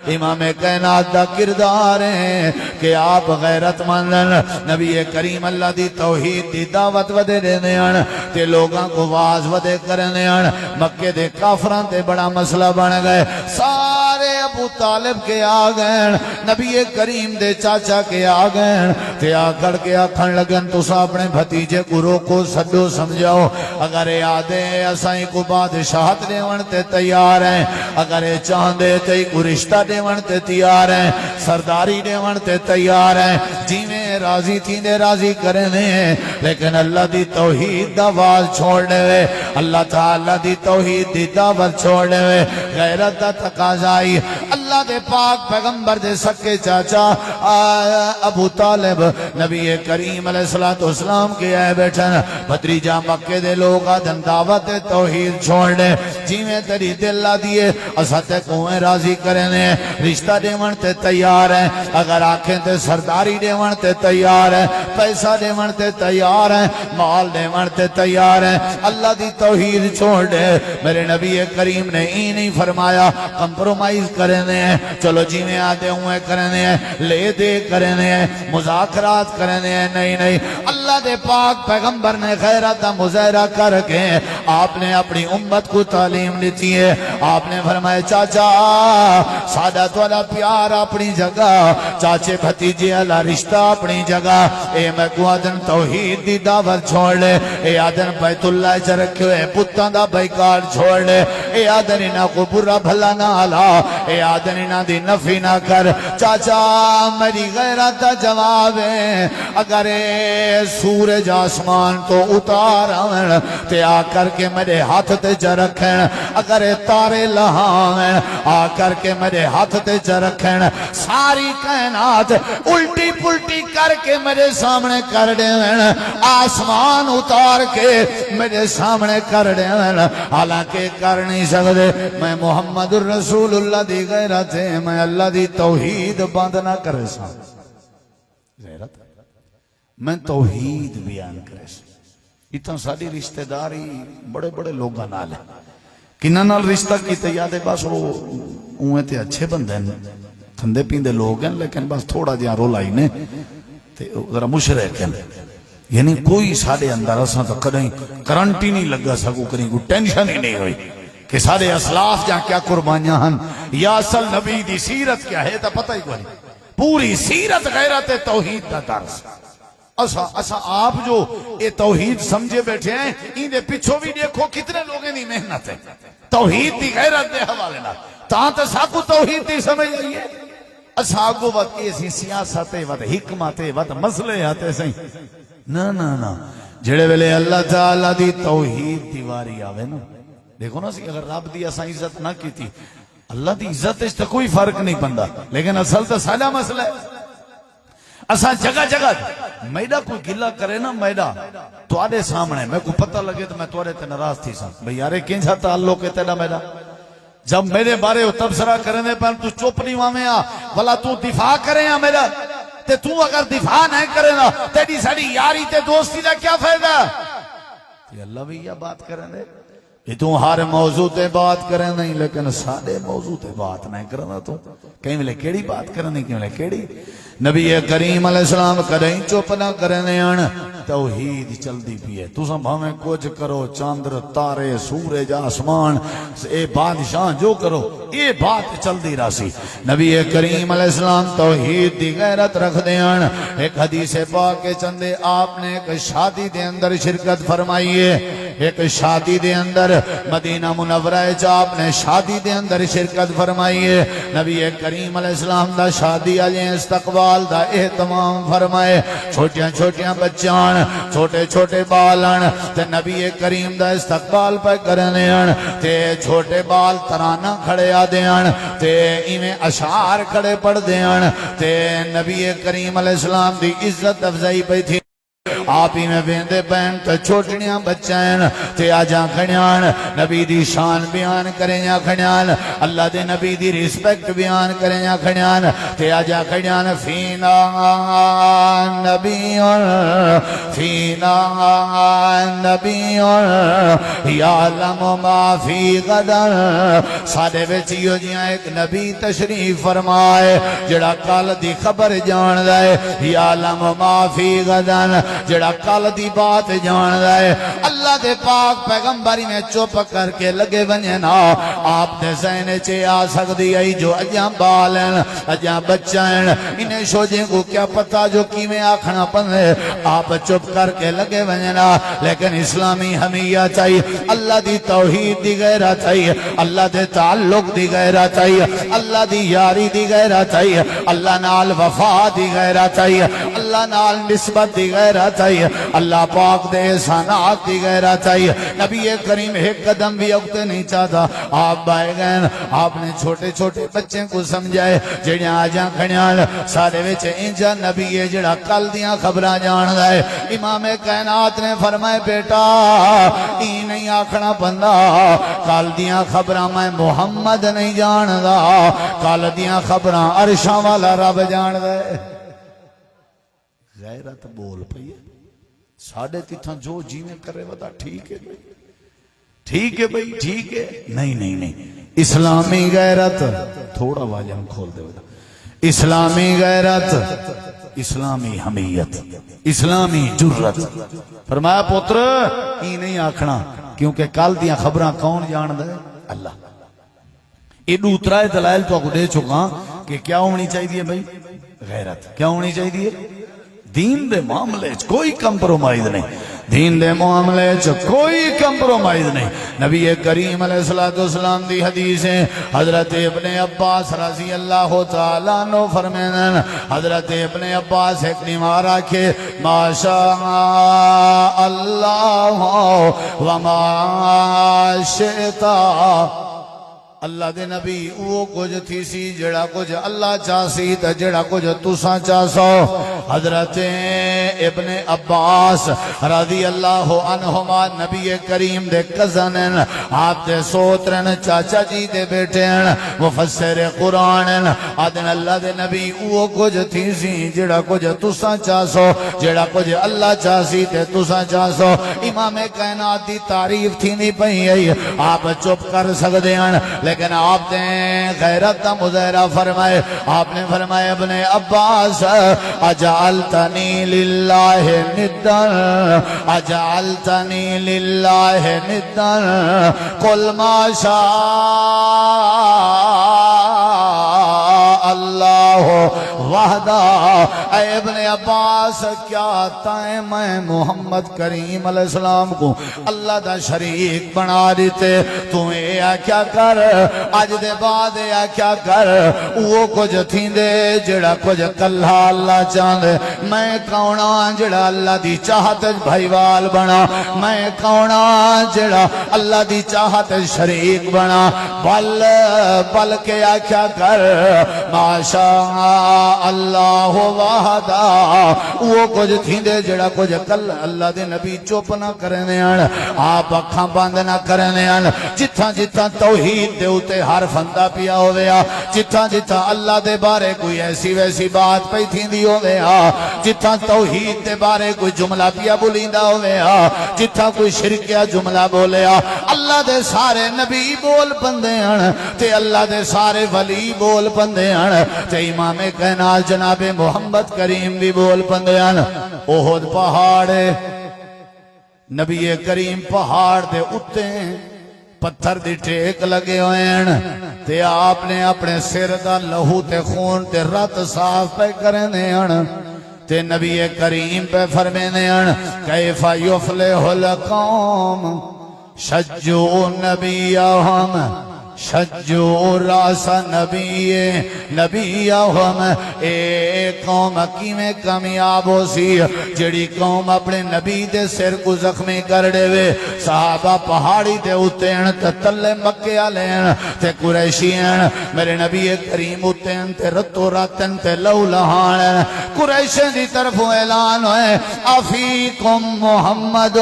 امام کائنات دا کردار ہے کہ آپ غیرت مندن نبی کریم اللہ دی توحید دی دعوت ودے دینے ہیں تے لوگاں کو واز ودے کرنے ہیں مکے دے کافران تے بڑا مسئلہ بن گئے سارے ابو طالب کے آگئے نبی کریم دے چاچا کے آگئے تے آکڑ کے آکھن لگن تو سا اپنے بھتیجے کو روکو سڈو سمجھاؤ اگر آدھے اسائیں کو بادشاہت دیون تے تیار ہیں اگر چاندے تے کو رشتہ دیون تے تیار ہیں سرداری دیون تے تیار ہیں جی میں راضی تھی دے راضی کرنے ہیں لیکن اللہ دی توحید دا واز چھوڑنے ہوئے اللہ تعالیٰ دی توحید دی دعوت چھوڑنے ہوئے غیرت دا تقاضائی اللہ دے پاک پیغمبر دے سکے چاچا ابو طالب نبی کریم علیہ السلام کے آئے بیٹھن بھتریجا مکے دے لوگ آدھن دعوت توحید چھوڑنے جی میں تیری دل دیئے اساتے کوئیں راضی کرنے رشتہ دیون تے تیار ہیں اگر آنکھیں تے سرداری دیون تے تیار ہیں پیسہ دیون تے تیار ہیں مال دیون تے تیار ہیں اللہ دی توحید چھوڑ دے میرے نبی کریم نے ہی نہیں فرمایا کمپرومائز کرنے ہیں چلو جی میں آدھے ہوئے کرنے ہیں لے دے کرنے ہیں مذاکرات کرنے ہیں نہیں اللہ دے پاک پیغمبر نے غیرت دا مظاہرہ کر کے آپ نے اپنی امت کو تعلیم دیتی ہے آپ نے فرمایا چاچا سادت والا پیار اپنی جگہ چاچے بھتیجے والا رشتہ اپنی جگہ اے میں کو آدن توحید دی دعوت چھوڑ لے اے آدن بیت اللہ چ رکھے ہوئے پتاں دا بیکار چھوڑ لے اے آدن انہاں کو برا بھلا نہ لا اے آدن انہاں دی نفی نہ کر چاچا میری غیرت دا جواب ہے اگر سورج آسمان تو اتار آویں تے آ کر کے میرے ہاتھ تے چ رکھیں اگر تارے لہاویں آ کر کے میرے ہاتھ تے چ رکھیں ساری کائنات الٹی پلٹی کر کے میرے سامنے کر دیں آسمان اتار کے میرے سامنے کر دیں حالانکہ کر نہیں سکتے میں محمد الرسول اللہ دی غیرت ہے میں اللہ دی توحید بند نہ کرے سا غیرت میں توحید بیان کرے سا اتنا ساری رشتہ داری بڑے بڑے لوگاں نال ہے کنہ نال رشتہ کی تیادے بس وہ اوہیں تے اچھے بندے ہیں تھندے پیندے لوگ ہیں لیکن بس تھوڑا جہاں رول آئی نے ذرا مشرک ہیں یعنی کوئی سارے اندر اساں تو کدیں کرنٹ ہی نہیں لگا سکو کریں کوئی ٹینشن ہی نہیں ہوئی کہ سارے اسلاف جہاں کیا قربانیاں ہن یا اصل نبی دی سیرت کیا ہے تا پتہ ہی کوئی پوری سیرت غیرت توحید دا درس اسا آپ جو یہ توحید سمجھے بیٹھے ہیں ان دے پیچھو بھی دیکھو کتنے لوگیں دی محنت ہے توحید دی غیرت دے حوالے نہ تاں تے ساکو توحید دی سمجھ آئیے اسا آگو وقت ایسی سیاست وقت حکمت وقت مسئلے آتے سہیں نا جڑے ویلے اللہ تعالیٰ دی توحید دیواری آوے نا دیکھو نا سی اگر رب دی اسا عزت نہ کی تھی اللہ دی عزت اس تا کوئی فرق نہیں پندہ لیکن اصل تا سادہ مسئلہ ہے اسا جگہ جگہ میڈا کوئی گلہ کرے نا میڈا تو آدھے سامنے میں کو پتہ لگے تو میں توڑے تے نراز تھی سا بھئی یارے کینجھا تعلق ہے تیڑا میڈا جب میرے بارے تبصرہ کرنے پر تو چپ نہیں وہاں آ بھلا تو دفاع کرے ہیں میرا تے تو اگر دفاع نہیں کرے نا تیری ساری یاری تے دوستی دا کیا فائدہ یہ اللہ بھی یہ بات کریں دے یہ تو ہر موضوع تے بات کریں نہیں لیکن سارے موضوع تے بات نہیں کرنا تو کہیں ملے کیڑی بات کرنے کہیں ملے کیڑی نبی کریم علیہ السلام کدیں چپ نہ کرنے آن توحید چل دی بھی ہے تو سب ہمیں کچھ کرو چاندر تارے سورج آسمان اے بادشاہ جو کرو یہ بات چل دی راسی نبی کریم علیہ السلام توحید دی غیرت رکھ دے آن ایک حدیث پاک کے چندے آپ نے ایک شادی دے اندر شرکت فرمائیے ایک شادی دے اندر مدینہ منورہ آپ نے شادی دے اندر شرکت فرمائیے نبی کریم علیہ السلام دا شادی علیہ استقبال دا اہتمام فرمائے چھوٹیاں چھوٹیاں بچیاں چھوٹے چھوٹے بالن تے نبی کریم دا استقبال پہ کرنے تے چھوٹے بال ترانہ کھڑے آدھیں تے ایمیں اشعار کھڑے پڑھ دیں تے نبی کریم علیہ السلام دی عزت افزائی پہ تھی آپ ہی میں ویندے پین تے چھوٹنیاں بچائیں تے آجاں کھڑیاں نبی دی شان بیان کریں یا کھڑیاں اللہ دے نبی دی رسپیکٹ بیان کریں یا کھڑیاں تے آجاں کھڑیاں فینا نبیون فینا نبیون یعلم ما فی غدر سادے وچیو جیاں ایک نبی تشریف فرمائے جڑا کل دی خبر جان دائے یعلم ما فی غدر جڑا کل دی بات جان دائے اللہ دے پاک پیغمبری میں چپ کر کے لگے بنے نا آپ دے ذہن چے آ سکتی آئی جو اجاں بالن اجاں بچائن انہیں شوجیں کو کیا پتا جو کی میں آکھنا پندے آپ چپ کر کے لگے بنے نا لیکن اسلامی حمیہ چاہیے اللہ دی توحید دی غیرت چاہیے اللہ دے تعلق دی غیرت چاہیے اللہ دی یاری دی غیرت چاہیے اللہ نال وفا دی غیرت چاہیے اللہ نال نسبت دی غیرت چاہیے اللہ پاک دے احسانات دی غیرت چاہیے نبی کریم ایک قدم بھی اگتے نہیں چاہتا آپ بائے گئے آپ نے چھوٹے چھوٹے بچے کو سمجھائے جڑیاں آجاں کھڑیاں سارے وچ انجا نبی ہے جڑا کل دیاں خبراں جان دائے امام کائنات نے فرمائے بیٹا ای نہیں آکھنا بندہ کل دیاں خبراں میں محمد نہیں جان دا کل دیاں خبراں عرشاں والا رب جان دائے غیرت بول پئی ساڑھے تیتھاں جو جی میں کرے ودا ٹھیک ہے بھئی ٹھیک ہے بھئی ٹھیک ہے نہیں اسلامی غیرت تھوڑا واجم کھول دے ودا اسلامی غیرت اسلامی حمیت اسلامی جرت فرمایا پتر ہی نہیں آکھنا کیونکہ کل دیاں خبراں کون جان دے اللہ یہ دوترائے دلائل تو آپ دے چکا کہ کیا ہونی چاہیے بھئی غیرت کیا ہونی چاہیے دین دے معاملے کوئی کمپرومائز نہیں دین دے معاملے کوئی کمپرومائز نہیں نبی کریم علیہ السلام دی حدیثیں حضرت ابن عباس رضی اللہ تعالیٰ عنہ فرمائیں حضرت ابن عباس ایک نمارا کے ما شاء اللہ وما شئتا اللہ دے نبی وہ کچھ تھی سی جڑا کچھ اللہ چاہسی تا جڑا کچھ تساں چاہسو حضرت ابن عباس رضی اللہ عنہما نبی کریم دے کزنن آپ دے سوترن چاچا جی دے بیٹھن مفسر قرآن آدن اللہ دے نبی وہ کچھ تھی سی جڑا کچھ تساں چاہسو جڑا کچھ اللہ چاہسی تے تساں چاہسو امام کائنات دی تعریف تھی نہیں پہی ہے آپ چپ کر سکتے ہیں لیکن آپ نے غیرت دا مظاہرہ فرمائے آپ نے فرمائے ابن عباس اجعلتنی للہ ندن اجعلتنی للہ ندن قل ما شاء اللہ وحدہ اے ابن عباس کیا تائیں میں محمد کریم علیہ السلام کو اللہ دا شریک بنا دیتے تمہیں کیا کر آج دے بعد کیا کر وہ کچھ تھیں دے جڑا کچھ کلہ اللہ چاندے میں کونا جڑا اللہ دی چاہت بھائیوال بنا میں کونا جڑا اللہ دی چاہت شریک بنا بل کے کیا کر ما شاء اللہ وحدہ وہ کچھ تھیں دے جڑا کچھ کل اللہ دے نبی چوپ نہ کرنے آن آپ اکھاں باندھ نہ کرنے آن جتھاں جتھاں توحید دے ہوتے ہر فندہ پیا ہو گیا جتھاں جتھاں اللہ دے بارے کوئی ایسی ویسی بات پہ تھی دی ہو گیا جتھاں توحید دے بارے کوئی جملہ پیا بولیندہ ہو گیا جتھاں کوئی شرکیہ جملہ بولیا اللہ دے سارے نبی بول پندے ہیں تے اللہ دے سارے ولی بول پندے ہیں تے امام کائنات جناب محمد کریم بھی بول پندے ہیں احد پہاڑ نبی کریم پہاڑ دے اتے پتھر دی ٹیک لگے ہوئے ہیں تے آپ نے اپنے سر دا لہو تے خون تے رت صاف پہ کرنے ہیں تے نبی کریم پہ فرمینے ہیں کیف یفلح القوم شجو نبیہم شجو راس نبیہم اے قوم کی میں کامیاب ہو سی جڑی قوم اپنے نبی دے سر کو زخمی کر دے وے صحابہ پہاڑی تے اتین تے تلے مکے آلین تے قریشین میرے نبی کریم اتین تے رتو راتن تے لو لہان قریشین دی طرف اعلان ہوئے افیکم محمد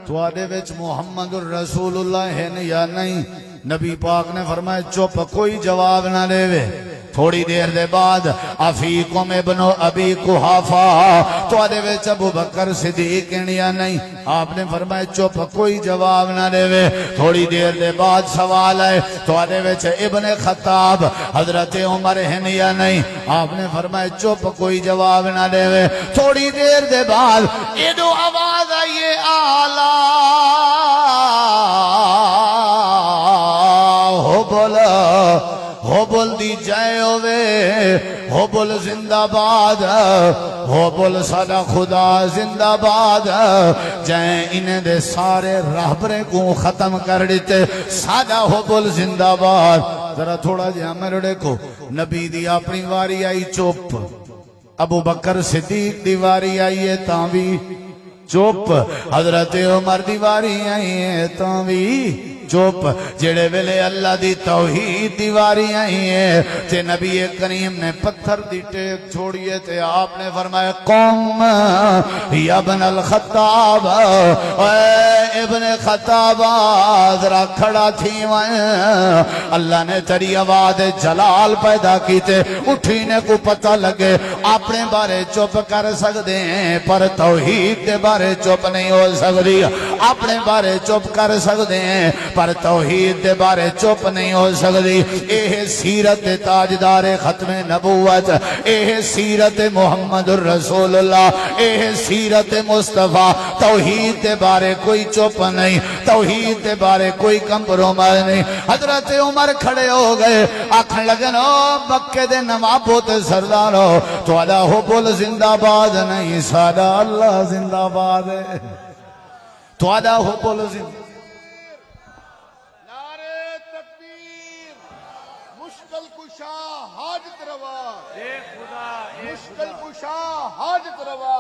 تو آدھے وچ محمد الرسول اللہ ہے یا نہیں نبی پاک نے فرمایا چپ کوئی جواب نہ دے وے تھوڑی دیر دے بعد افیکم ابن ابی قحافہ تو آدھے وچ ابو بکر صدیق یا نہیں آپ نے فرمایا چپ کوئی جواب نہ دے وے تھوڑی دیر دے بعد سوال ہے تو آدھے وچ ابن خطاب حضرت عمر ہیں یا نہیں آپ نے فرمایا چپ کوئی جواب نہ دے وے تھوڑی دیر دے بعد ایڈو آواز آئیے آلہ ہو بول دی جائے ہوئے ہو بول زندہ باد ہو بول سادہ خدا زندہ باد جائیں انہیں دے سارے رہبریں کو ختم کر دیتے سادہ ہو بول زندہ باد ذرا تھوڑا جہاں میرے دیکھو نبی دی اپنی واری آئی چپ ابو بکر صدیق دی واری آئی ہے تاں بھی چپ حضرت عمر دی واری آئی ہے تاں بھی چپ جڑے ویلے اللہ دی توحید دیواری آئی ہیں تے نبی کریم نے پتھر دی ٹیک چھوڑیے تے آپ نے فرمایا قوم یا ابن الخطاب اے ابن خطاب ذرا کھڑا تھی وائیں اللہ نے تیری آواز جلال پیدا کی تے اٹھینے کو پتہ لگے اپنے بارے چپ کر سکتے ہیں پر توحید دے بارے چپ نہیں ہو سکتی اپنے بارے چپ کر سکتے ہیں پر توحید دے بارے چپ نہیں ہو سکتی اے سیرت تاجدار ختم نبوت اے سیرت محمد الرسول اللہ اے سیرت مصطفیٰ توحید دے بارے کوئی چپ نہیں توحید دے بارے کوئی کمپرومائز نہیں حضرت عمر کھڑے ہو گئے آنکھیں لگن مکے دے نوابوں تے سردارو تو اللہ ہو بول زندہ باد نہیں سادہ اللہ زندہ باد ہے تو اللہ ہو بول زندہ مشکل کشا حاجت روا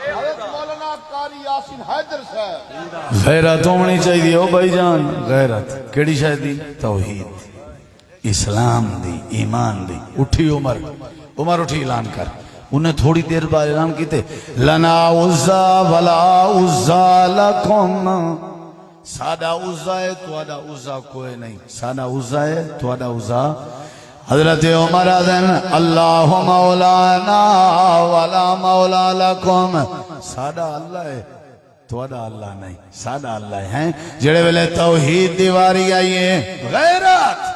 حضرت مولانا قاری یاسین حیدر صاحب غیرت ہونی چاہیے ہو بھائی جان غیرت کیڑی شاید دی توحید اسلام دی ایمان دی اٹھی عمر اٹھی اعلان کر انہیں تھوڑی دیر بعد اعلان کیتے لنا عزا ولا عزا لکم سادہ عزا ہے تو آدھا عزا کوئی نہیں سادہ عزا ہے تو آدھا عزا حضرت عمر اذن اللہ مولانا ولا مولا لکم سادہ اللہ ہے تو آدھا اللہ نہیں سادہ اللہ ہے جڑے ویلے توحید دیواری آئیے غیرت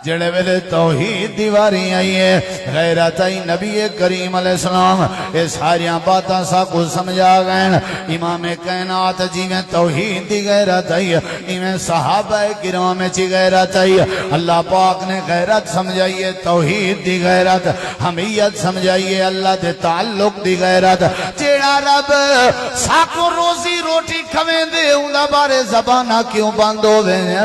جڑے ویلے توحید دیواری آئیے غیرت آئی نبی کریم علیہ السلام اے ساریاں باتاں سا کو سمجھا گئے امام کائنات جی میں توحید دی غیرت آئی امام صحابہ کرام چی غیرت آئی اللہ پاک نے غیرت سمجھائیے توحید دی غیرت حمیت سمجھائیے اللہ دے تعلق دی غیرت جیڑا رب ساکو روزی روٹی کھویں دے اندہ بارے زبانہ کیوں بند ہو گئے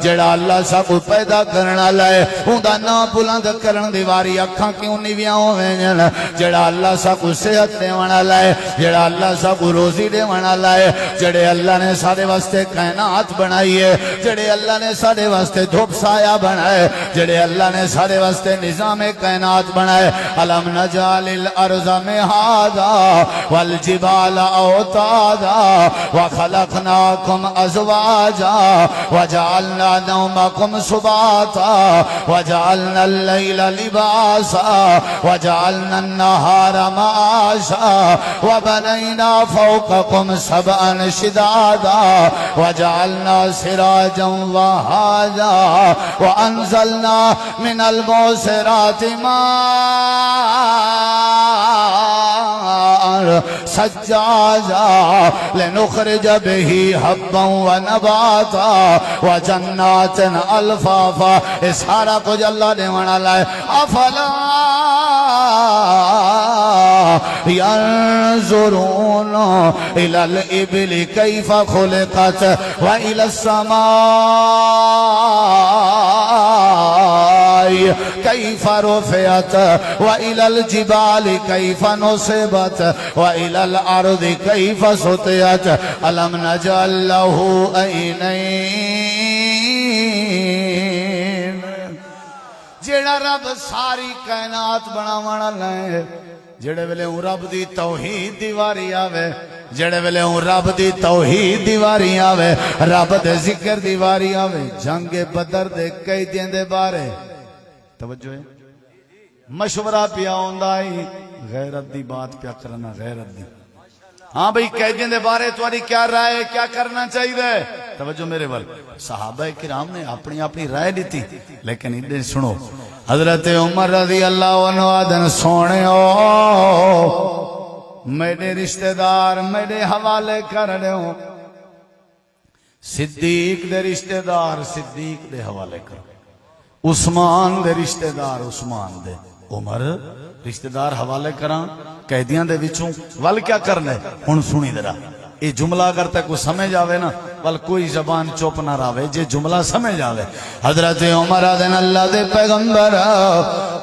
جیڑا اللہ ساکو پیدا کرنا لائے اندہ نا بلند کرن دیواری اکھاں کیوں نیویاں ہوئے جڑا اللہ سا کو صحت دے وانا لائے جڑا اللہ سا کو روزی دے وانا لائے جڑے اللہ نے سارے واسطے کائنات بنائیے جڑے اللہ نے سارے واسطے دھوپ سایہ بنائے جڑے اللہ نے سارے واسطے نظام کائنات بنائے علم نجال الارض مہادا والجبال اوتادا وخلقناکم ازواجا وجعلنا نومکم سباتا وجعلنا الليل لباسا وجعلنا النهار معاشا وبنينا فوقكم سبعا شدادا وجعلنا سراجا وهاجا وأنزلنا من المعصرات ماء سجاجا لنخرج به حبا ونباتا وجنات الفافا سارا کچھ اللہ نے منا لائے افلا ينظرون إلى الإبل كيف خلقت وإلى السماء كيف رفعت وإلى الجبال كيف نصبت وإلى الأرض كيف سطحت ألم نجعل له عينين جیڑا رب ساری کائنات بناون والا ہے جڑے ویلے ہوں رب دی توحید دی واری آوے جڑے ویلے ہوں رب دی توحید دی واری آوے رب دے ذکر دی واری آوے جنگ بدر دے قیدیاں دے بارے توجہ ہے مشورہ پیا ہوندا ہے غیرت دی بات پیا کرنا غیرت دی ہاں بھئی قیدیاں دے بارے تمہاری کیا رائے کیا کرنا چاہیے توجہ میرے ول صحابہ کرام نے اپنی اپنی رائے دیتی لیکن ادھر سنو حضرت عمر رضی اللہ عنہ آدن سونے ہو میرے رشتہ دار میرے حوالے کر رہے ہو صدیق دے رشتہ دار صدیق دے حوالے کرو عثمان دے رشتہ دار عثمان دے عمر رشتہ دار حوالے کران قیدیاں دے وچوں ول کیا کرنے ہن سنی ذرا یہ جملہ اگر تک کوئی سمجھ آوے نا ول کوئی زبان چپ نہ راوے جے جملہ سمجھ آوے حضرت عمر آدن اللہ دے پیغمبر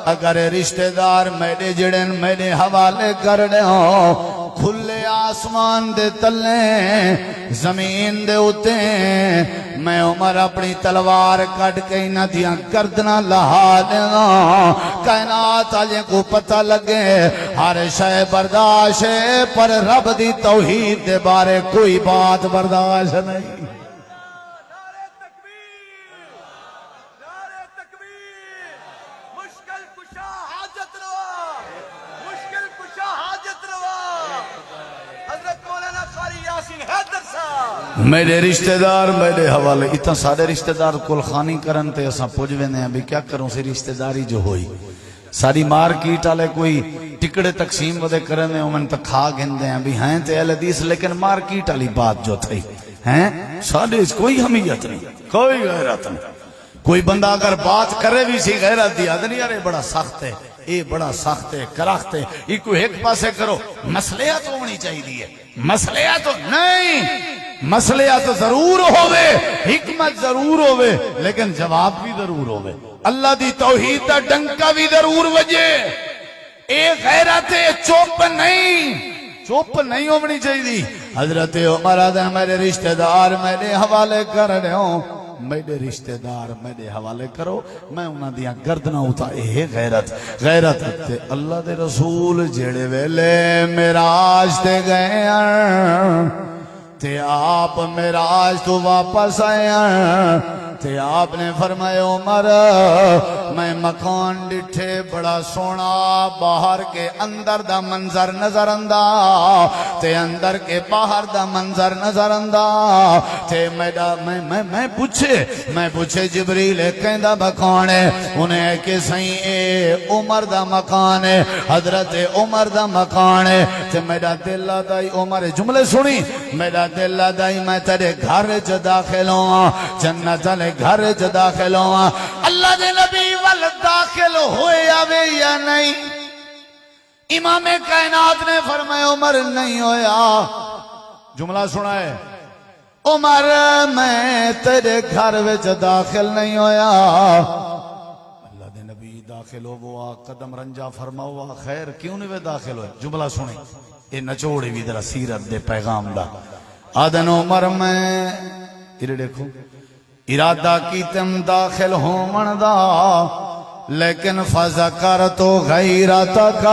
اگر رشتہ دار میرے جڑن میرے حوالے کر دے ہو کھلے آسمان دے تلے زمین دے اتے میں عمر اپنی تلوار کٹ کے نہ دیاں گردنا لہا دینا کائنات آجے کو پتہ لگے ہر شے برداشت پر رب دی توحید دے بارے کوئی بات برداشت نہیں میرے رشتہ دار میرے حوالے اتنا سارے رشتہ دار کل خانی کرن تے اساں پوچھ ویندے ہیں بھی کیا کروں سی رشتہ داری جو ہوئی ساری مارکیٹ والے کوئی ٹکڑے تقسیم ودے کرن دے اومن تک کھا گھندے ہیں بھی ہیں تے اہل حدیث لیکن مارکیٹ والی بات جو تھی ہیں سارے کوئی حمیت نہیں کوئی غیرت نہیں کوئی بندہ اگر بات کرے بھی سی غیرت دی آدھ نہیں یار بڑا سخت ہے یہ بڑا سخت ہے کرخت ہے یہ کوئی ایک پاسے کرو مسئلیت ہونی چاہیے مسئلیت نہیں مسئلیت ضرور ہوئے حکمت ضرور ہوئے لیکن جواب بھی ضرور ہوئے اللہ دی توحید دا ڈنکا بھی ضرور وجے اے غیرت چوپ نہیں ہونی چاہیے حضرت عمر آدھا میرے رشتہ دار میرے حوالے کر رہے ہوں میرے رشتہ دار میرے حوالے کرو میں انہاں دیاں گردنا ہوتا اے غیرت تے اللہ دے رسول جڑے ویلے معراج تے گئے تے آپ معراج تو واپس آئے تے آپ نے فرمایا عمر میں مکان ڈٹھے بڑا سونا باہر کے اندر دا منظر نظر اندا تے اندر کے باہر دا منظر نظر اندا تے میں پوچھے جبریل کہندا مکان ہے انہیں کہ سائیں اے عمر دا مکان ہے حضرت عمر دا مکان ہے تے میرا دل دائی عمر جملے سنی میرا دل دائی میں تیرے گھر چ داخل ہوں جنت والے گھر چ داخل ہوں اللہ دے نبی ول داخل ہوئے آوے یا نہیں امام کائنات نے فرمایا عمر نہیں ہویا جملہ سنا ہے عمر میں تیرے گھر وچ داخل نہیں ہویا اللہ دے نبی داخل ہوا قدم رنجا فرما ہوا خیر کیوں نہیں داخل ہوئے جملہ سنیں یہ نچوڑی بھی ذرا سیرت دے پیغام دا آدن عمر میں ادھر دیکھو ارادہ کی تم داخل ہومن دا لیکن فذکرت غیرتک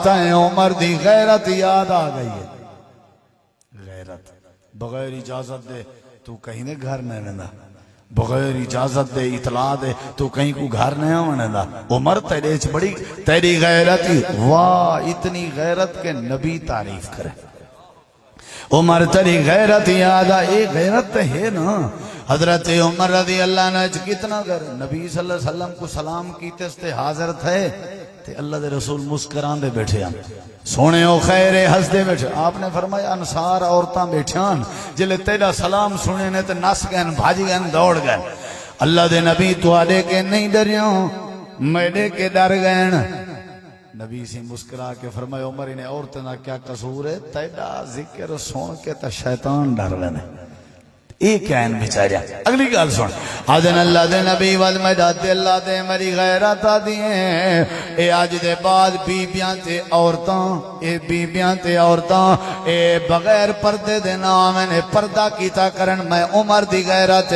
تائیں عمر دی غیرت یاد آ گئی ہے غیرت بغیر اجازت دے تو کہیں دے گھر نہیں رہنا بغیر اجازت دے اطلاع دے تو کہیں کو گھر نہیں ہونے دا عمر تیری غیرت واہ اتنی غیرت کے نبی تعریف کرے عمر تیری غیرت یاد آئی غیرت ہے نا حضرت عمر رضی اللہ عنہ کتنا گر نبی صلی اللہ علیہ وسلم کو سلام کیتے اس تے حاضر تھے تے اللہ دے رسول مسکران دے بیٹھے ہیں سونے ہو خیر ہس دے بیٹھے آپ نے فرمایا انصار عورتاں بیٹھیاں جلے تیرا سلام سنے نے تے نس گئن بھاجی گئن دوڑ گئن اللہ دے نبی تو آدے کے نہیں ڈریوں میڈے کے ڈر گئن نبی سی مسکرا کے فرمایا عمر انہیں عورتیں نہ کیا قصور ہے تیڈا ذکر سن کے تا شیطان ڈر لینے ایک کہن بچاریا اگلی گال سن آدن اللہ دے نبی والمدد اللہ دے مری غیرت دیئے اے آج دے بعد بیبیاں تے عورتاں اے بغیر پردے دے نام نے پردہ کیتا کرن میں عمر دی غیرت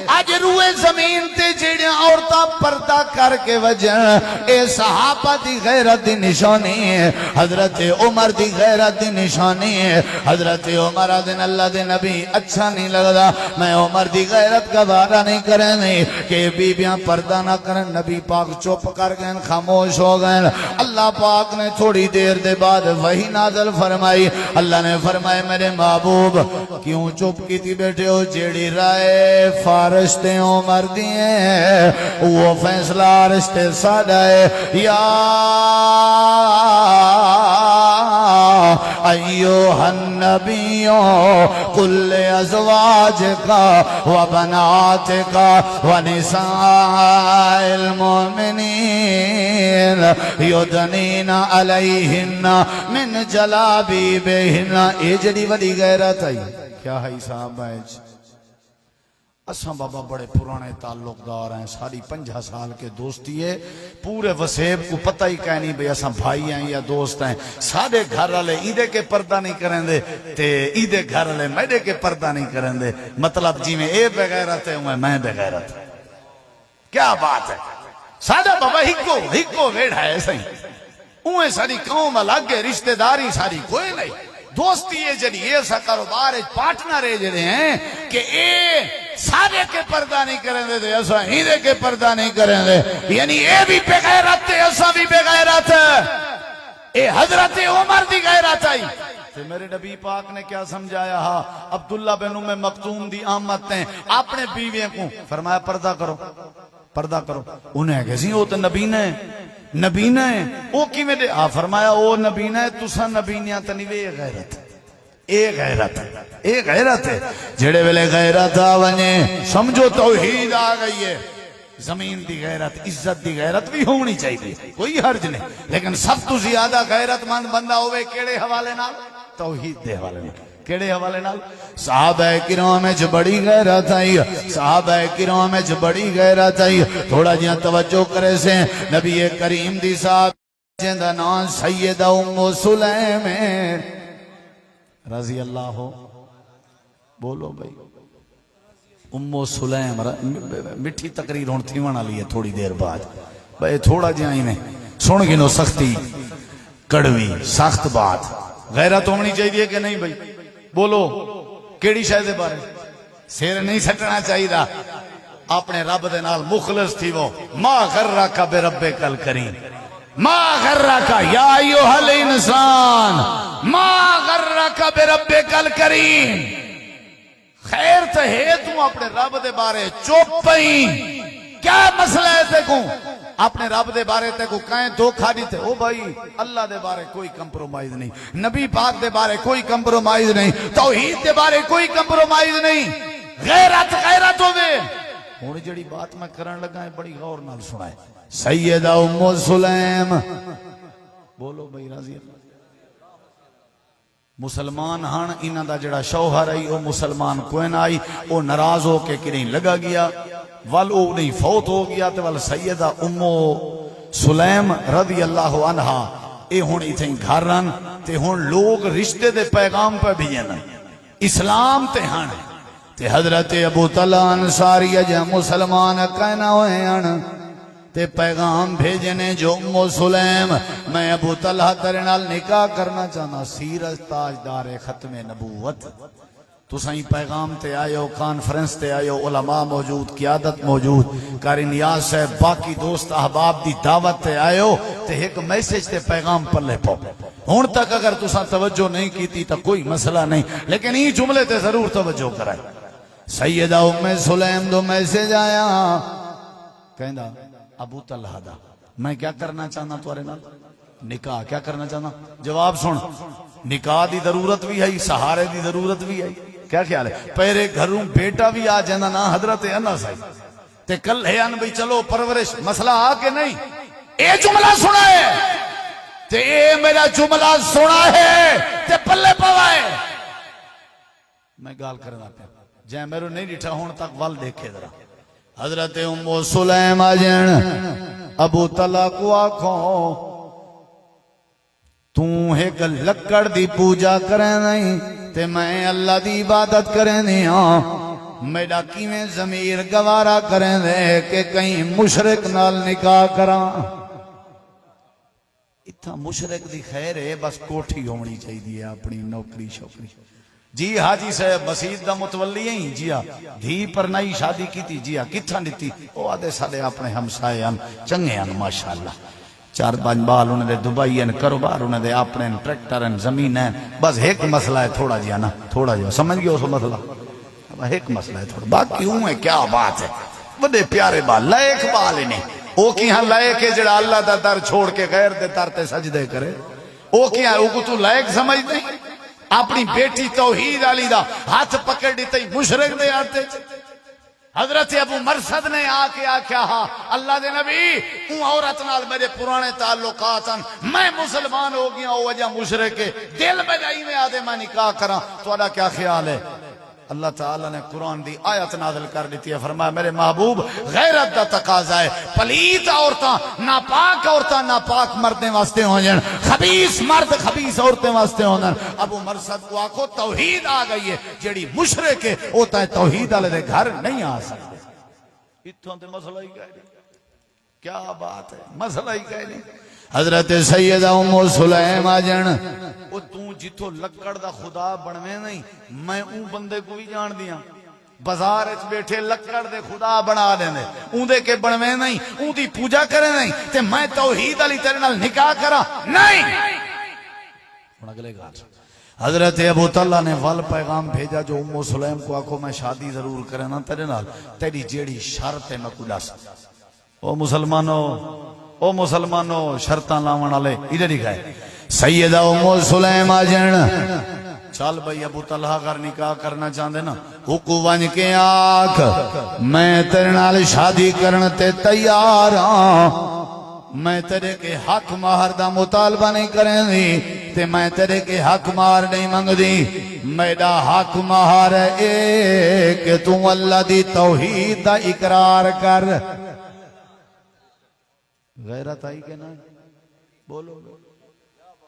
آج روئے زمین تے جیڑیاں عورتاں پردہ کر کے وجہ اے صحابہ دی غیرت دی نشانی ہے حضرت عمر دی غیرت دی نشانی ہے حضرت عمر دن اللہ دے نبی اچھا نہیں لگدا میں عمر دی غیرت کا وعدہ نہیں کریں نہیں کہ بیبیاں پردہ نہ کریں نبی پاک چپ کر گئے خاموش ہو گئے اللہ پاک نے تھوڑی دیر دے بعد وحی نازل فرمائی اللہ نے فرمائے میرے محبوب کیوں چپ کی تھی بیٹھے ہو جیڑی رائے فارشتے عمر دیئے وہ فیصلہ رشتے سادہ ہے یا ایوہ النبیوں قل ازواجک و بناتک و نساء المؤمنین یدنین علیہن من جلابیبہن اے جڑی وڈی غیرت آئی کیا ہے صاحب آئیج اساں بابا بڑے پرانے تعلق دار ہیں ساری 50 سال کے دوستی ہے پورے وسیب کو پتہ ہی کہنی بھئی اساں بھائی ہیں یا دوست ہیں سارے گھر والے ایدے کے پردہ نہیں کریں دے تے ایدے گھر والے میڈے کے پردہ نہیں کریں دے مطلب جی میں اے بغیرت ہے میں بغیرت ہے کیا بات ہے سادہ بابا ہکو ویڑھا ہے صحیح اوہ ساری قوم الگ ہے رشتہ داری ساری کوئی نہیں دوستی ہے جڑی ایسا کاروبار پارٹنر ہے جڑے ہیں کہ اے سارے کے پردہ نہیں کریں دے ایسا ہیرے کے پردہ نہیں کریں دے یعنی اے بھی بے غیرت ہے ایسا بھی بے غیرت ہے اے حضرت عمر دی غیرت آئی تو میرے نبی پاک نے کیا سمجھایا ہاں عبداللہ بن ام مکتوم دی آمد نے اپنے بیویوں کو فرمایا پردہ کرو انہیں کہسی وہ تو نبینہ ہے وہ کی میں دے فرمایا وہ نبینہ ہے تسا نبینیاں تنیوے اے غیرت ہے جڑے ویلے غیرت آونے سمجھو توحید آ گئی ہے زمین دی غیرت عزت دی غیرت بھی ہونی چاہیے کوئی حرج نہیں لیکن سب تو زیادہ غیرت مند بندہ ہوئے کیڑے حوالے نال توحید دے حوالے نال کیڑے حوالے نال صحابہ کرام میں بڑی غیرت آئی تھوڑا جہاں توجہ کرے سے نبی کریم دی صاحب جندہ نام سیدہ ام سلیم رضی اللہ ہو بولو بھائی ام سلیم مٹھی تقریر ہون تھی ونا لیے تھوڑی دیر بعد بھائی تھوڑا جہاں ہی میں سن گنو سختی کڑوی سخت بات غیرت ہونی چاہیے کہ نہیں بھائی بولو کیڑی شاید بارے سیر نہیں سٹنا چاہیے دا اپنے رب دے نال مخلص تھی وہ ما غرکا بے رب کل کریم ما غرکا یا ایوہ الانسان ما غرکا بے رب کل کریم خیر تو ہے تو اپنے رب دے بارے چوپ پئی کیا مسئلہ ہے دیکھوں اپنے رب دے بارے تے کو کہیں دھوکھا دیتے او بھائی اللہ دے بارے کوئی کمپرومائز نہیں نبی پاک دے بارے کوئی کمپرومائز نہیں توحید دے بارے کوئی کمپرومائز نہیں غیرت ہوئے اور جڑی بات میں کرن لگا ہے بڑی غور نال سنائے سیدہ ام سلیم بولو بھائی راضی اللہ مسلمان ہن انہاں دا جڑا شوہر آئی او مسلمان کوئی نہ آئی او ناراض ہو کے کریں لگا گیا وال او نہیں فوت ہو گیا تے وال سیدہ ام سلیم رضی اللہ عنہا اے ہن ایتھے گھر رن تے ہن لوگ رشتے دے پیغام پہ بھیجن اسلام تے ہن تے حضرت ابو طلحہ انصاری جے مسلمان کہنا ہوئے ہن تے پیغام بھیجنے جو ام سلیم میں ابو طلحہ تیرے نال نکاح کرنا چاہنا سیرت تاجدار ختم نبوت تو سائیں پیغام تے آئے ہو کانفرنس تے آئے ہو علماء موجود قیادت موجود قاری نیاز صاحب باقی دوست احباب دی دعوت تے آئے ہو تے ایک میسیج تے پیغام پر لے پاؤ ہون تک اگر تو ساں توجہ نہیں کی تھی تو کوئی مسئلہ نہیں لیکن یہ جملے تے ضرور توجہ کرائے سیدہ ام سلیم دو میسیج آیا کہندہ ابو طلحہ دا میں کیا کرنا چاہنا توارے نال نکاح کیا کرنا چاہنا جواب سن نکاح دی ضرورت بھی ہے سہارے دی ضرورت بھی ہے کیا خیال ہے پہرے گھروں بیٹا بھی آ جانا نا حضرت انس ہے تے کل ہے ان بھی چلو پرورش مسئلہ آ کے نہیں اے جملہ سنا ہے تے اے میرا جملہ سنا ہے تے پلے پوائے میں گال کرنا پہ جائے میرے نہیں ڈٹھا ہون تک وال دیکھے ذرا حضرت ام سلیم آجن ابو طلحہ کو آنکھوں تو ایک لکڑ دی پوجا کریں نہیں تے میں اللہ دی عبادت کریں نہیں میرا کیویں ضمیر گوارا کریں دے کہ کہیں مشرک نال نکاح کراں اتھا مشرک دی خیر ہے بس کوٹھی ہونی چاہیے اپنی نوکری شوکری جی حاجی صاحب مسجد دا متولی ہیں جی ہاں دھی پر نئی شادی کی تھی جی ہاں کتھا دیتی وہ آدھے سارے اپنے ہمسائے ہیں چنگے ہیں ماشاءاللہ 4-5 بال انہیں دے دبئی ہیں کاروبار انہیں دے اپنے ٹریکٹر ہیں زمین ہیں بس ایک مسئلہ ہے تھوڑا جی نا تھوڑا جی سمجھ گئے اس مسئلہ ایک مسئلہ ہے تھوڑا باقی ہوں ہے کیا بات ہے بڑے پیارے بال لائق بال انہیں او کی ہاں لائق ہے جڑا اللہ دا در چھوڑ کے غیر دے در تے سجدے کرے او کی ہاں او کو تو لائق سمجھ نہیں اپنی بیٹی توحید علی دا ہاتھ پکڑ دیتے مشرک دے آتے حضرت ابو مرثد نے آکے آکھیا ہاں اللہ دے نبی اون عورت نال میرے پرانے تعلقات ہیں میں مسلمان ہو گیا او وجہ مشرک ہے دل میں جائی میں آدھے میں نکاح کراں تو ادا کیا خیال ہے اللہ تعالیٰ نے قرآن دی آیت نازل کر دیتی ہے فرمایا میرے محبوب غیرت دا تقاضا ہے پلیت عورتاں ناپاک عورتاں ناپاک مردیں واسطے ہوں جن خبیث مرد خبیث عورتیں واسطے ہوں جن ابو مرثد کو آکھو توحید آ گئی ہے جیڑی مشرک ہے ہوتا ہے توحید والے دے گھر نہیں آ سکتے اتھوں تے مسئلہ ہی کہہ نہیں کیا بات ہے مسئلہ ہی کہہ نہیں حضرت سیدہ ام سلیم آجن وہ توں جتو لکڑ دا خدا بنوے نہیں میں اون بندے کو بھی جان دیا بازار اچ بیٹھے لکڑ دے خدا بنا دیں دے اون دے کے بنوے نہیں اون دی پوجا کرے نہیں تے میں توحید علی تیرے نال نکاح کرا نہیں اگلے گا حضرت ابو طلحہ نے ول پیغام بھیجا جو ام سلیم کو آکھو میں شادی ضرور کرے نا تیرے نال تیری جیڑی شرط ہے میں کو دس او مسلمانوں شرطاں لاون والے ادھر ہی گئے سیدہ ام سلیم آجن چل بھائی ابو طلحہ اگر نکاح کرنا چاہتے نا حکو ون کے آکھ میں تیرے نال شادی کرن تے تیار ہاں میں تیرے کے حق مہر دا مطالبہ نہیں کریں دی تے میں تیرے کے حق مہر نہیں منگ دی میرا حق مہر اے کہ تو اللہ دی توحید دا اقرار کر غیرت آئی کہ نہیں بولو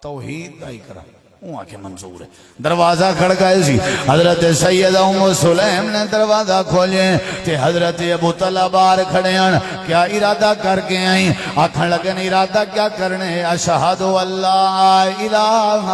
توحید آئی کرا وہاں کے منظور ہے دروازہ کھڑکائے سی حضرت سیدہ ام سلیم نے دروازہ کھولے تے حضرت ابو طلحہ باہر کھڑے ہیں کیا ارادہ کر کے آئیں آکھن لگن ارادہ کیا کرنے اشہد اللہ الہ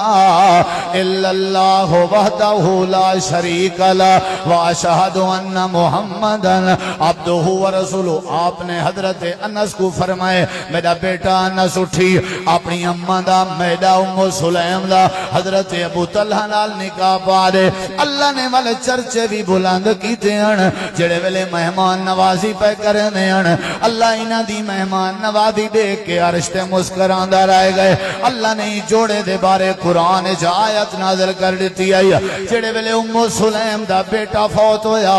الا اللہ وحدہ لا شریک لہ واشہد ان محمدا عبدہ ورسولہ آپ نے حضرت انس کو فرمائے میرا بیٹا انس اٹھی اپنی اماں دا میرا ام سلیم دا حضرت ابو طلحہ نال نکاح پا دے اللہ نے والے چرچے بھی بلند کیتے ہیں جڑے ویلے مہمان نوازی پہ کرنے ہیں اللہ انہاں دی مہمان نوازی دیکھ کے عرش تے مسکراندہ رہ گئے اللہ نے جوڑے دے بارے قرآن جا آیت نازل کر دیتی ہے جڑے ویلے ام سلیم دا بیٹا فوت ہویا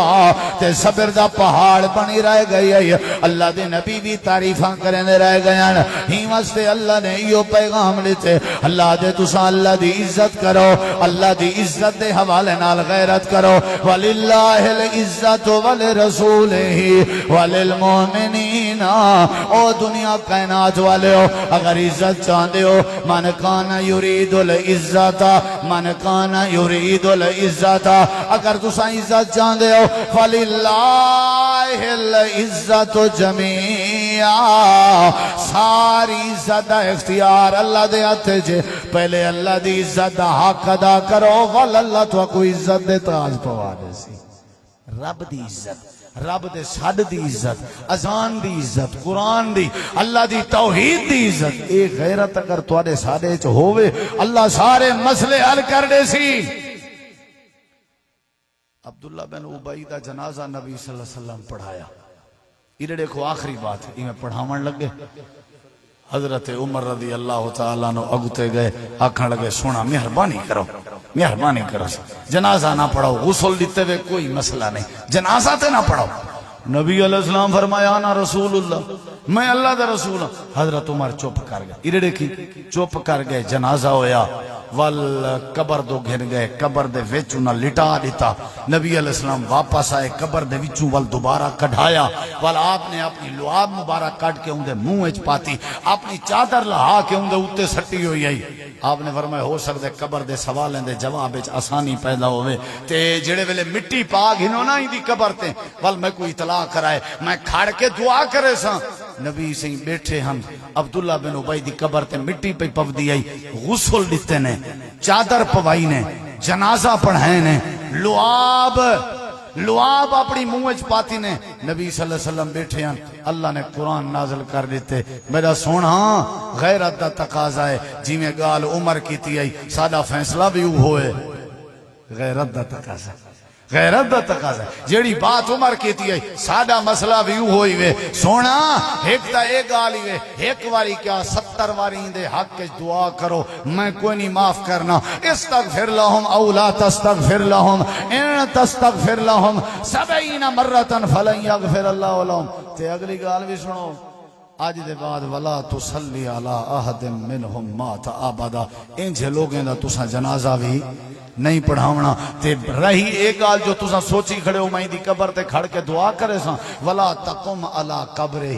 تے صبر دا پہاڑ بنی رہ گئی ہے اللہ دے نبی بھی تعریفاں کرنے رہ گئے ہیں ہی واسطے اللہ نے یہ پیغام لیتے اللہ دے تسا اللہ دی عزت کرو اللہ دی عزت دے حوالے نال غیرت کرو وَلِلَّهِ الْعِزَّةُ وَلِرَسُولِهِ وَلِلْمُؤْمِنِينَ او دنیا کائنات والے ہو اگر عزت چاہتے ہو من کان یرید العزت من کان یرید العزت اگر تسا عزت چاہتے ہو وَلِلَّهِ الْعِزَّةُ جَمِيعًا ساری عزت اختیار اللہ دے ہاتھ جے پہلے اللہ دی عزت دا حق ادا کرو ول اللہ تو کوئی عزت دے تاج پوا دے سی رب دی عزت رب دے سڈ دی عزت اذان دی عزت قرآن دی اللہ دی توحید دی عزت ایک غیرت اگر تواڈے ساڈے چ ہووے اللہ سارے مسئلے حل کر دے سی عبداللہ بن ابی دا جنازہ نبی صلی اللہ علیہ وسلم پڑھایا ادھر دیکھو آخری بات ہے پڑھاون لگے حضرت عمر رضی اللہ تعالیٰ نو اگتے گئے آکھن لگے سونا مہربانی کرو جنازہ نہ پڑھاؤ غسل دیتے ہوئے کوئی مسئلہ نہیں جنازہ تے نہ پڑھاؤ نبی علیہ السلام فرمایا انا رسول اللہ، میں اللہ دا رسول ہوں۔ حضرت عمر چپ کر گئے، ارڑے کی چپ کر گئے، جنازہ ہویا، ول قبر دو گھر گئے، قبر دے وچ انہاں لٹا دیتا۔ نبی علیہ السلام واپس آئے، قبر دے وچوں ول دوبارہ کڈھایا، ول آپ نے اپنی لعاب مبارک کٹ کے اون دے منہ وچ پاتی، اپنی چادر لہا کے اون دے اوتے سٹی ہوئی آئی۔ آپ نے فرمایا ہو سکدے قبر دے سوالیں دے جواب وچ آسانی پیدا ہوئے، تے جڑے ویلے مٹی پا گھنو نا دی قبر تے ول میں کوئی اطلاع کرائے، میں کھڑ کے دعا کرے سا۔ نبی سے بیٹھے ہم، عبداللہ بن ابی دی قبر تے مٹی پہ پودی آئی، غسل دیتے نے، چادر پوائی نے، جنازہ پڑھائے نے، لعاب اپنی منہ وچ پاتی نے۔ نبی صلی اللہ علیہ وسلم بیٹھے ہیں، اللہ نے قرآن نازل کر دیتے، میرا سونا غیرت دا تقاضا ہے، جی میں گال عمر کیتی آئی، سادہ فیصلہ بھی ہوئے، غیرت دا تقاضا، غیرت دا تقاضا، جیڑی بات عمر کیتی ہے سادہ مسئلہ بھی ہوئی وے۔ سونا ایک تا ایک گالی وے، ایک واری کیا 70 واری دے حق کے دعا کرو، میں کوئی نہیں معاف کرنا۔ استغفر لهم او لا تستغفر لهم ان تستغفر لهم 70 مرتا فلن يغفر الله لهم۔ تے اگلی گال بھی سنو، آج دے بعد ولا تصلی علی احد منهم مات ابدا، انج لوگیں دا تساں جنازہ بھی نہیں پڑھاونا۔ تے رہی ایک گال جو تساں سوچی کھڑے ہو، میں دی قبر تے کھڑ کے دعا کرے سا، ولا تقم علی قبرہ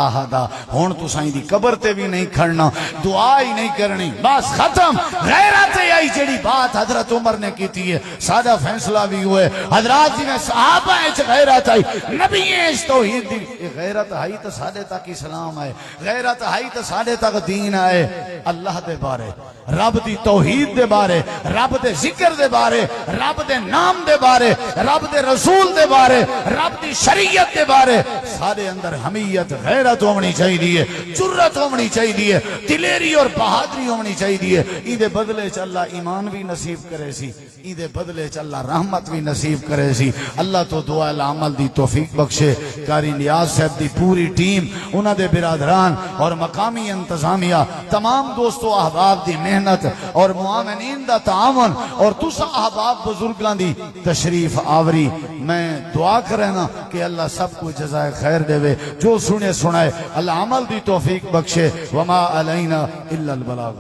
احدا، ہن تساں دی قبر تے بھی نہیں کھڑنا، دعا ہی نہیں کرنی، بس ختم۔ غیرت آئی جڑی بات حضرت عمر نے کیتی ہے، سادہ فیصلہ بھی ہوئے، حضرات جی میں صحابہ اچ غیرت آئی، نبی اچ توحید دی، غیرت آئی تو سادے تک اسلام آئے، غیرت آئی تو سادے تک دین آئے، اللہ دے بارے، رب دی توحید دے بارے، رب دے ذکر دے بارے، رب دے نام دے بارے، رب دے رسول دے بارے، رب دی شریعت دے بارے، سارے اندر حمیت غیرت ہونی چاہیے، جرت ہونی چاہیے، دلیری اور بہادری ہونی چاہیے۔ ایدے بدلے چ اللہ ایمان بھی نصیب کرے سی، ایدے بدلے چ اللہ رحمت بھی نصیب کرے سی۔ اللہ تو دعا العمل دی توفیق بخشے۔ قاری نیاز صاحب دی پوری ٹیم، انہاں دے برادران اور مقامی انتظامیہ، تمام دوستو احباب دی محنت اور معاونین دا تعاون اور تسا احباب بزرگاں دی تشریف آوری، میں دعا کرنا کہ اللہ سب کو جزائے خیر دے، جو سنے سنائے، اللہ عمل دی توفیق بخشے۔ وما علینا الا البلاغ۔